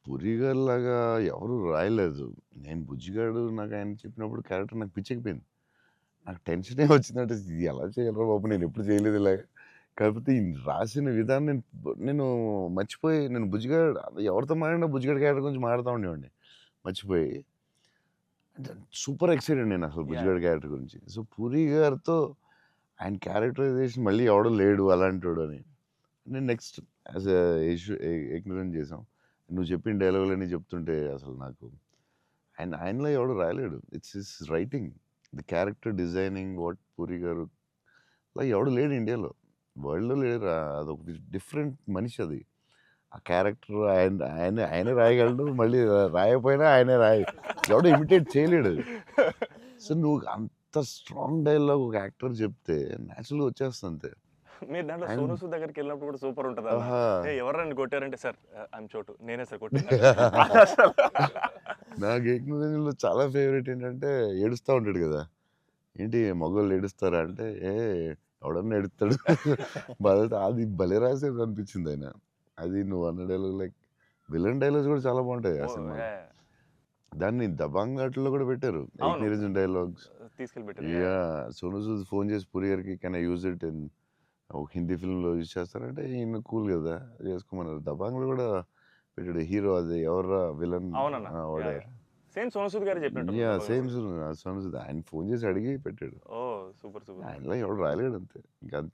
పురిగల్లాగా ఎవరు రాయలేదు. నేను 'బుజ్జిగాడు' నాకు ఆయన చెప్పినప్పుడు క్యారెక్టర్ నాకు పిచ్చెక్కిపోయింది. నాకు టెన్షనే వచ్చిందంటే ఇది ఎలా చేయాలిరా బాబు! నేనెప్పుడు చేయలేదు ఇలాగ. కాకపోతే ఈ రాసిన విధానం నేను మర్చిపోయి నేను 'బుజ్జిగాడు' ఎవరితో మాట్లాడినా 'బుజ్జిగాడు' క్యారెక్టర్ గురించి మాట్లాడుతా ఉండేవాడిని. మర్చిపోయి. అంటే సూపర్ ఎక్సైటెడ్ నేనసలు యాహ్! 'బుజ్జిగాడు' క్యారెక్టర్ గురించి. సో, 'పూరి' గారితో ఆయన క్యారెక్టరైజేషన్ మళ్ళీ ఎవడు లేడు అలాంటోడని. నేను నెక్స్ట్ యాస్ ఎ ఇగ్నోరెంట్ చేసాం. నువ్వు చెప్పిన డైలాగులన్నీ చెప్తుంటే అసలు నాకు ఆయనలో ఎవడు రాయలేడు. It's his writing. The character designing what Puri garu అలా ఎవడు లేడు ఇండియాలో. వరల్డ్‌లో లేడు. అదొక డిఫరెంట్ మనిషి అది. ఆ క్యారెక్టర్ ఆయనే రాయగలడు. మళ్ళీ రాయకపోయినా ఆయనే ఎవడు ఇమిటేట్ చేయలేడు. సో, నువ్వు అంత స్ట్రాంగ్ డైలాగ్ ఒక యాక్టర్ చెప్తే నేచురల్‌గా వచ్చేస్తుంది అంతే. మీరు దాంట్లో అండ్ 'సోనూ సూద్' దగ్గరికెళ్ళినప్పుడు కూడా సూపర్ ఉంటదన్న. ఆహా! "ఏయ్! ఎవర్రా నిన్ను కొట్టారంటే" "సార్ ఐయామ్ చోటు. నేనే సార్ కొట్టిందంటారు." అదసలు నాకు 'ఏకమృగంలో' చాలా ఫేవరెట్ ఏంటంటే ఏడుస్తా ఉంటాడు కదా! ఏంటి మగోళ్ళు ఏడుస్తారా అంటే, ఎవడన్నా ఏడుత్తాడు. అది భలే రాసారు అనిపించిందాయన. అది నువ్వన్న డైలాగ్ లైక్ విలన్ డైలాగ్స్ కూడా చాలా బావుంటాయి ఆ ఓహ్! సినిమాలో. యాహ్! దాన్ని 'దబాంగ్' ఆటిల్లో కూడా పెట్టారు. 'ఏక్ అవును. నిరంజన్' డైలాగ్స్. తీసుకెళ్ళి పెట్టారు. Yeah! Yeah! Sonu Sood phone చేసి పూరి గారికి can I use it in ఒక హిందీ ఫిల్మ్‌లో యూజ్ చేస్తారంటే ఈయన కూల్ కదా! చేసుకోమన్నారు. 'దబాంగ్‌లో' కూడా పెట్టాడు. హీరో అది ఎవర్రా విలన్ అవునన్న. వాడు yeah! Yeah! Same 'Sonu Sood' గారే చెప్పినట్టున్నారు యాహ్! 'దబంగ్‌లో' సేమ్ కూడా. సోనూ సూద్. ఆయన ఫోన్ చేసి అడిగి పెట్టాడు. ఓహ్! సూపర్. సూపర్. ఆయనలో ఎవడు రాయలేడంతే. ఇంకంతే.